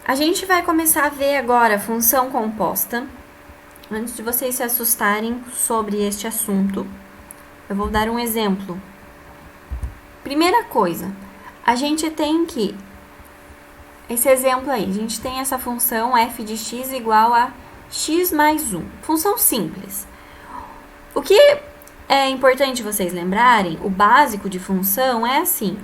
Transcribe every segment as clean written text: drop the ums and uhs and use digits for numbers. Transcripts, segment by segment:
A gente vai começar a ver agora a função composta. Antes de vocês se assustarem sobre este assunto, eu vou dar um exemplo. Primeira coisa, a gente tem que... Esse exemplo aí, a gente tem essa função f de x igual a x mais 1. Função simples. O que é importante vocês lembrarem, o básico de função é assim.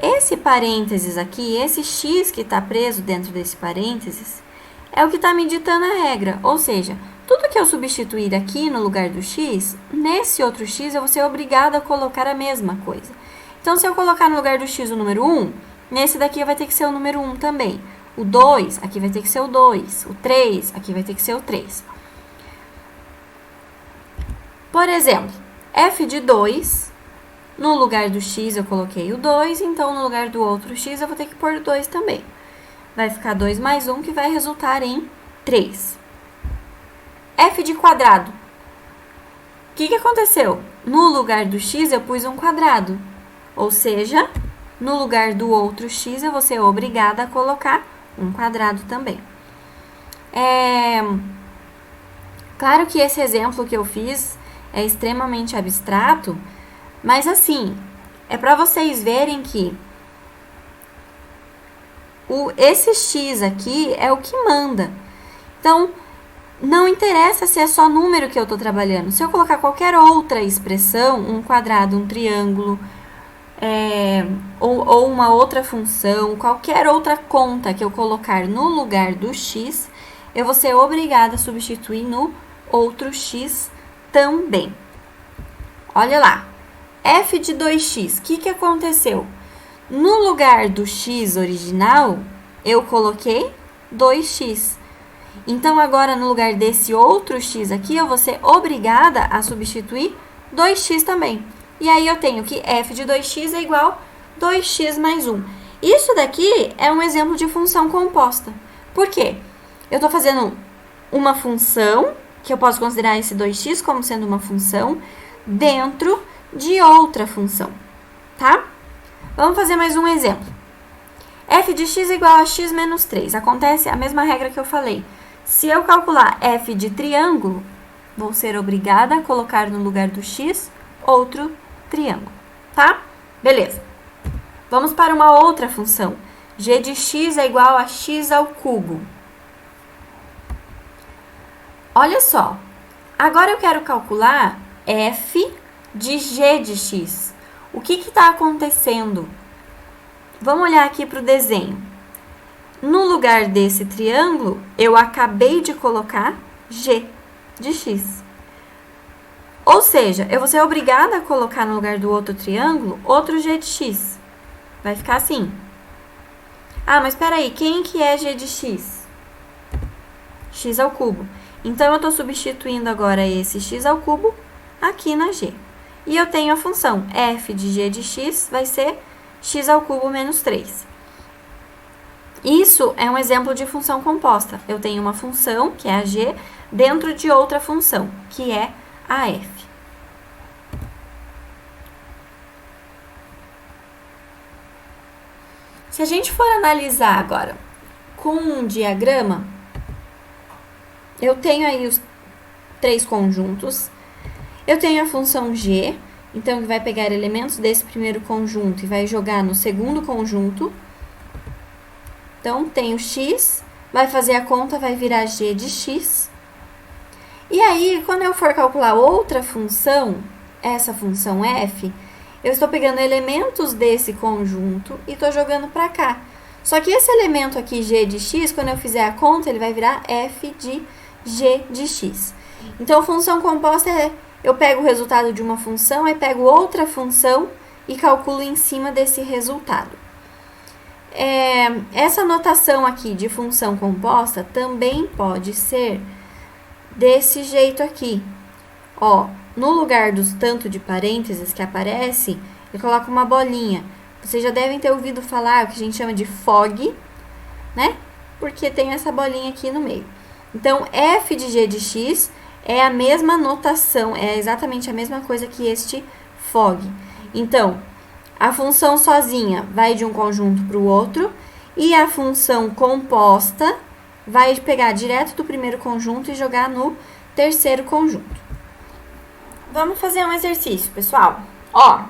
Esse parênteses aqui, esse x que está preso dentro desse parênteses, é o que está me ditando a regra. Ou seja, tudo que eu substituir aqui no lugar do x, nesse outro x eu vou ser obrigada a colocar a mesma coisa. Então, se eu colocar no lugar do x o número 1, nesse daqui vai ter que ser o número 1 também. O 2, aqui vai ter que ser o 2. O 3, aqui vai ter que ser o 3. Por exemplo, f de 2, no lugar do x eu coloquei o 2, então no lugar do outro x eu vou ter que pôr o 2 também. Vai ficar 2 mais 1, que vai resultar em 3. f de quadrado. O que aconteceu? No lugar do x eu pus um quadrado. Ou seja, no lugar do outro x eu vou ser obrigada a colocar um quadrado também. Claro que esse exemplo que eu fiz é extremamente abstrato, mas assim, é para vocês verem que esse x aqui é o que manda. Então, não interessa se é só número que eu estou trabalhando. Se eu colocar qualquer outra expressão, um quadrado, um triângulo, ou uma outra função, qualquer outra conta que eu colocar no lugar do x, eu vou ser obrigada a substituir no outro x também. Olha lá, f de 2x, o que aconteceu? No lugar do x original, eu coloquei 2x. Então, agora, no lugar desse outro x aqui, eu vou ser obrigada a substituir 2x também. E aí, eu tenho que f de 2x é igual a 2x mais 1. Isso daqui é um exemplo de função composta. Por quê? Eu estou fazendo uma função, que eu posso considerar esse 2x como sendo uma função, dentro de outra função, tá? Vamos fazer mais um exemplo. f de x é igual a x menos 3. Acontece a mesma regra que eu falei. Se eu calcular f de triângulo, vou ser obrigada a colocar no lugar do x outro triângulo, tá? Beleza. Vamos para uma outra função. g de x é igual a x ao cubo. Olha só. Agora eu quero calcular f de g de x. O que está acontecendo? Vamos olhar aqui para o desenho. No lugar desse triângulo, eu acabei de colocar g de x. Ou seja, eu vou ser obrigada a colocar no lugar do outro triângulo, outro g de x. Vai ficar assim. Ah, mas espera aí, quem que é g de x? X ao cubo. Então, eu estou substituindo agora esse x ao cubo aqui na g. E eu tenho a função f de g de x vai ser x ao cubo menos 3. Isso é um exemplo de função composta. Eu tenho uma função, que é a g, dentro de outra função, que é a f. Se a gente for analisar agora com um diagrama, eu tenho aí os 3 conjuntos. Eu tenho a função g, então que vai pegar elementos desse primeiro conjunto e vai jogar no segundo conjunto. Então, tem o x, vai fazer a conta, vai virar g de x. E aí, quando eu for calcular outra função, essa função f, eu estou pegando elementos desse conjunto e estou jogando para cá. Só que esse elemento aqui, g de x, quando eu fizer a conta, ele vai virar f de g de x. Então, função composta é, eu pego o resultado de uma função, aí pego outra função e calculo em cima desse resultado. Essa notação aqui de função composta também pode ser desse jeito aqui. Ó, no lugar dos tanto de parênteses que aparece, eu coloco uma bolinha. Vocês já devem ter ouvido falar o que a gente chama de fog, né? Porque tem essa bolinha aqui no meio. Então, f de g de x é a mesma notação, é exatamente a mesma coisa que este fog. Então, a função sozinha vai de um conjunto para o outro, E a função composta vai pegar direto do primeiro conjunto e jogar no terceiro conjunto. Vamos fazer um exercício, pessoal. Ó,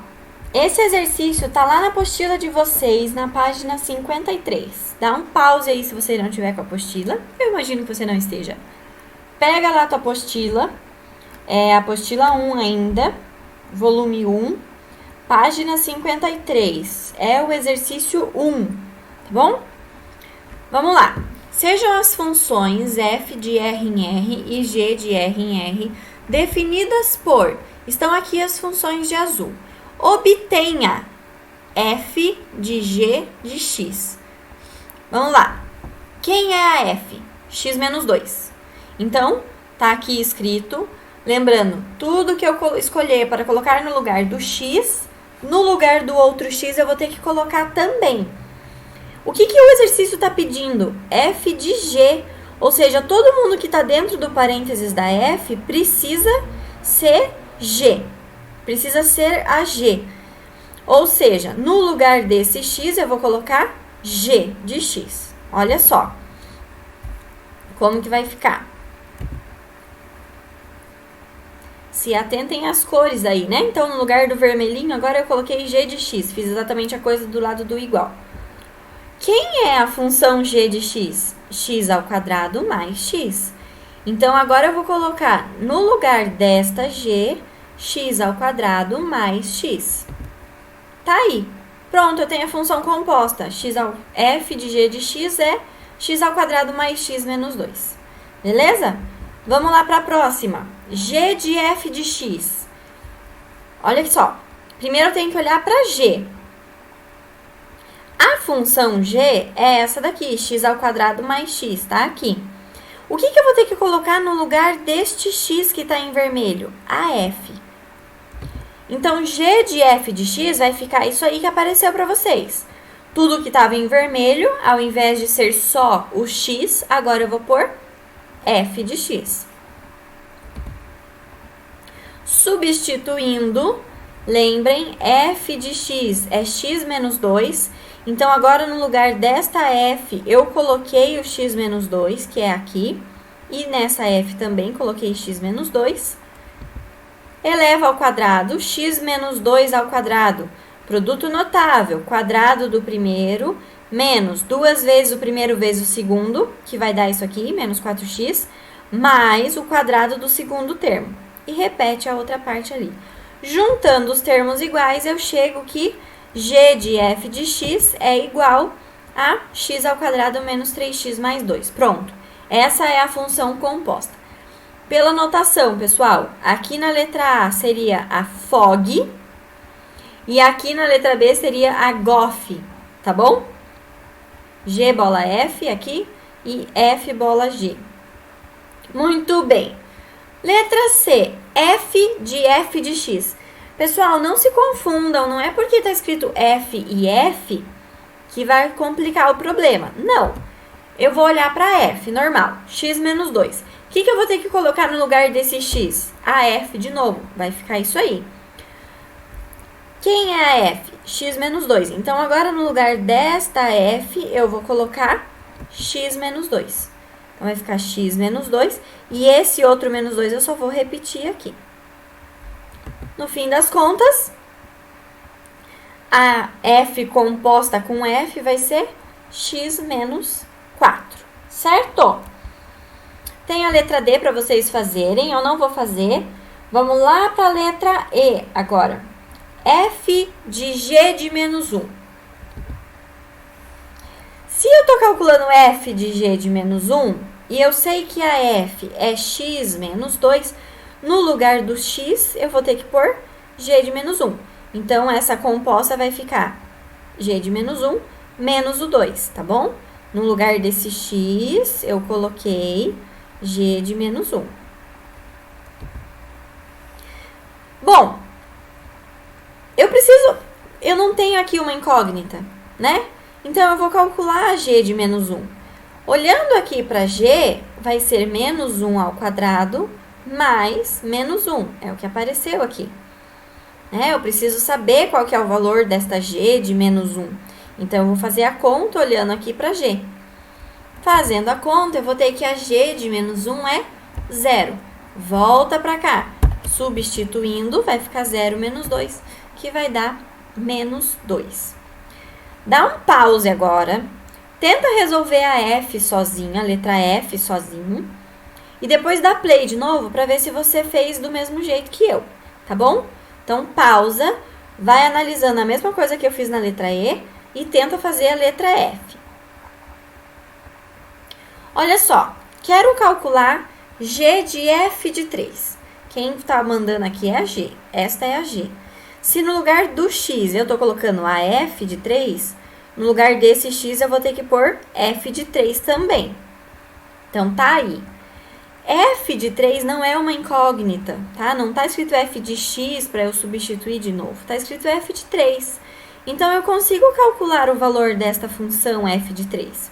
esse exercício tá lá na apostila de vocês, na página 53. Dá um pause aí se você não tiver com a apostila. Eu imagino que você não esteja. Pega lá a tua apostila, a apostila 1 ainda, volume 1, página 53. É o exercício 1, tá bom? Vamos lá. Sejam as funções f de r em r e g de r em r definidas por... Estão aqui as funções de azul. Obtenha f de g de x. Vamos lá. Quem é a f? X menos 2. Então, tá aqui escrito. Lembrando, tudo que eu escolher para colocar no lugar do x, no lugar do outro x, eu vou ter que colocar também. O que o exercício está pedindo? F de g. Ou seja, todo mundo que está dentro do parênteses da f precisa ser g. Precisa ser a g. Ou seja, no lugar desse x, eu vou colocar g de x. Olha só como que vai ficar. Se atentem às cores aí, né? Então, no lugar do vermelhinho, agora eu coloquei g de x. Fiz exatamente a coisa do lado do igual. Quem é a função g de x? X ao quadrado mais x. Então, agora eu vou colocar no lugar desta g, x ao quadrado mais x. Tá aí. Pronto, eu tenho a função composta. F de g de x é x ao quadrado mais x menos 2. Beleza? Vamos lá para a próxima. G de f de x. Olha só. Primeiro eu tenho que olhar para g. A função g é essa daqui, x ao quadrado mais x, tá aqui. O que eu vou ter que colocar no lugar deste x que está em vermelho? A f. Então, g de f de x vai ficar isso aí que apareceu para vocês. Tudo que estava em vermelho, ao invés de ser só o x, agora eu vou pôr f de x. Substituindo, lembrem, f de x é x menos 2. Então, agora no lugar desta f, eu coloquei o x menos 2, que é aqui. E nessa f também coloquei x menos 2. Eleva ao quadrado, x menos 2 ao quadrado. Produto notável, quadrado do primeiro, menos 2 vezes o primeiro vezes o segundo, que vai dar isso aqui, menos 4x, mais o quadrado do segundo termo. E repete a outra parte ali. Juntando os termos iguais, eu chego que g de f de x é igual a x ao quadrado menos 3x mais 2. Pronto. Essa é a função composta. Pela notação, pessoal, aqui na letra A seria a FOG e aqui na letra B seria a GOF, tá bom? G bola F aqui e F bola G. Muito bem. Letra C, F de x. Pessoal, não se confundam, não é porque está escrito F e F que vai complicar o problema. Não. Eu vou olhar para F, normal, x menos 2. O que eu vou ter que colocar no lugar desse x? A F de novo, vai ficar isso aí. Quem é a F? X menos 2. Então, agora no lugar desta F, eu vou colocar x menos 2. Então, vai ficar x menos 2. E esse outro menos 2 eu só vou repetir aqui. No fim das contas, a F composta com F vai ser x menos 4, certo? Tem a letra D para vocês fazerem, eu não vou fazer. Vamos lá para a letra E agora. F de g de menos 1. Se eu estou calculando f de g de menos 1, e eu sei que a f é x menos 2, no lugar do x, eu vou ter que pôr g de menos 1. Então, essa composta vai ficar g de menos 1 menos o 2, tá bom? No lugar desse x, eu coloquei g de menos 1. Bom, eu não tenho aqui uma incógnita, né? Então, eu vou calcular g de menos 1. Olhando aqui para g, vai ser menos 1 ao quadrado mais menos 1. É o que apareceu aqui. Eu preciso saber qual que é o valor desta g de menos 1. Então, eu vou fazer a conta olhando aqui para G. Fazendo a conta, eu vou ter que a G de menos 1 é 0. Volta para cá. Substituindo, vai ficar 0 menos 2, que vai dar menos 2. Dá um pause agora. Tenta resolver a F sozinha, a letra F sozinho. E depois dá play de novo para ver se você fez do mesmo jeito que eu, tá bom? Então, pausa, vai analisando a mesma coisa que eu fiz na letra E e tenta fazer a letra F. Olha só, quero calcular G de F de 3. Quem está mandando aqui é a G, esta é a G. Se no lugar do X eu estou colocando a F de 3, no lugar desse X eu vou ter que pôr F de 3 também. Então, tá aí. F de 3 não é uma incógnita, tá? Não tá escrito F de X para eu substituir de novo. Tá escrito F de 3. Então, eu consigo calcular o valor desta função F de 3.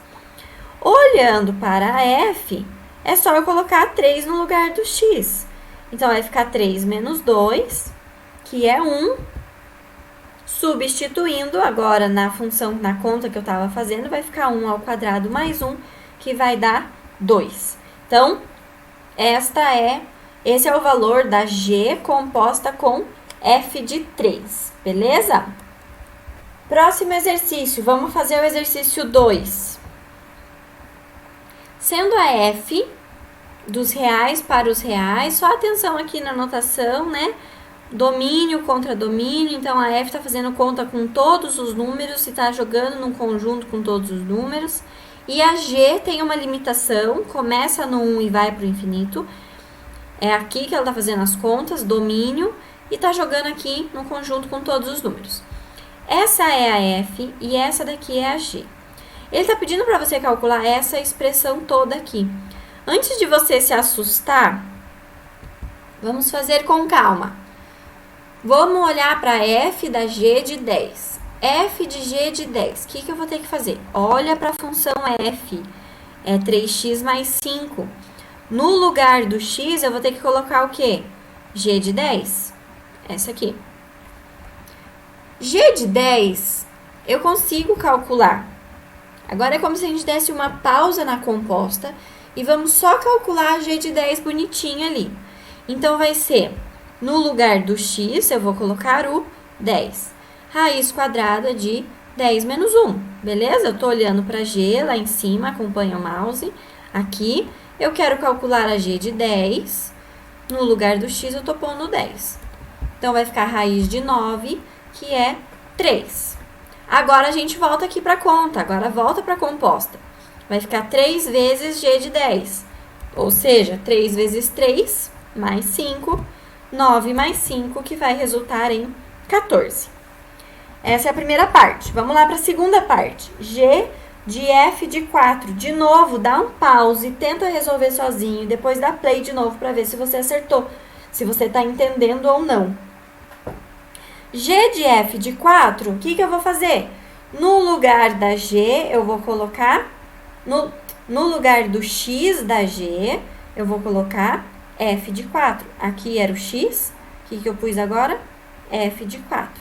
Olhando para a F, é só eu colocar 3 no lugar do X. Então, vai ficar 3 menos 2, que é 1. Substituindo agora na função, na conta que eu estava fazendo, vai ficar 1 ao quadrado mais 1, que vai dar 2. Então, esse é o valor da G composta com F de 3, beleza? Próximo exercício, vamos fazer o exercício 2. Sendo a F dos reais para os reais, só atenção aqui na notação, né? Domínio contra domínio, então a F está fazendo conta com todos os números e está jogando num conjunto com todos os números. E a G tem uma limitação, começa no 1 e vai para o infinito. É aqui que ela está fazendo as contas, domínio, e está jogando aqui no conjunto com todos os números. Essa é a F e essa daqui é a G. Ele está pedindo para você calcular essa expressão toda aqui. Antes de você se assustar, vamos fazer com calma. Vamos olhar para F da G de 10. F de G de 10. O que eu vou ter que fazer? Olha para a função F. É 3x mais 5. No lugar do x, eu vou ter que colocar o quê? G de 10. Essa aqui. G de 10, eu consigo calcular. Agora é como se a gente desse uma pausa na composta e vamos só calcular a G de 10 bonitinha ali. Então, vai ser, no lugar do x, eu vou colocar o 10. Raiz quadrada de 10 menos 1, beleza? Eu tô olhando para G lá em cima, acompanha o mouse. Aqui, eu quero calcular a G de 10. No lugar do x, eu tô pondo 10. Então, vai ficar raiz de 9, que é 3. Agora, a gente volta aqui para a conta. Agora, volta para a composta. Vai ficar 3 vezes G de 10. Ou seja, 3 vezes 3, mais 5. 9 mais 5, que vai resultar em 14. Essa é a primeira parte. Vamos lá para a segunda parte. G de F de 4. De novo, dá um pause, tenta resolver sozinho. Depois dá play de novo para ver se você acertou. Se você está entendendo ou não. G de F de 4, o que eu vou fazer? No lugar da G, eu vou colocar, no lugar do X da G, eu vou colocar F de 4. Aqui era o X, o que eu pus agora? F de 4.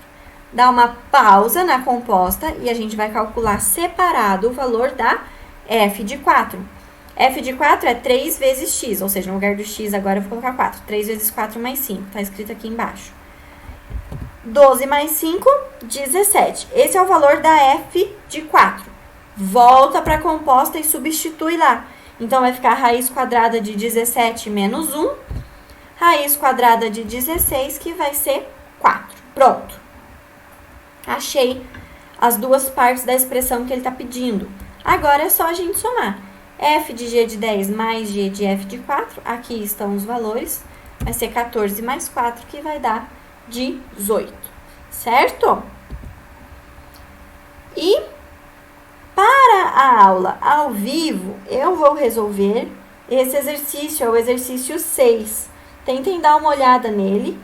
Dá uma pausa na composta e a gente vai calcular separado o valor da F de 4. F de 4 é 3 vezes X, ou seja, no lugar do X agora eu vou colocar 4. 3 vezes 4 mais 5, tá escrito aqui embaixo. 12 mais 5, 17. Esse é o valor da F de 4. Volta para a composta e substitui lá. Então, vai ficar raiz quadrada de 17 menos 1. Raiz quadrada de 16, que vai ser 4. Pronto. Achei as duas partes da expressão que ele está pedindo. Agora, é só a gente somar. F de G de 10 mais G de F de 4. Aqui estão os valores. Vai ser 14 mais 4, que vai dar 18, certo? E para a aula ao vivo, eu vou resolver esse exercício, é o exercício 6. Tentem dar uma olhada nele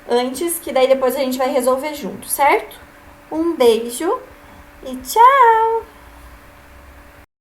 antes, que daí depois a gente vai resolver junto, certo? Um beijo e tchau!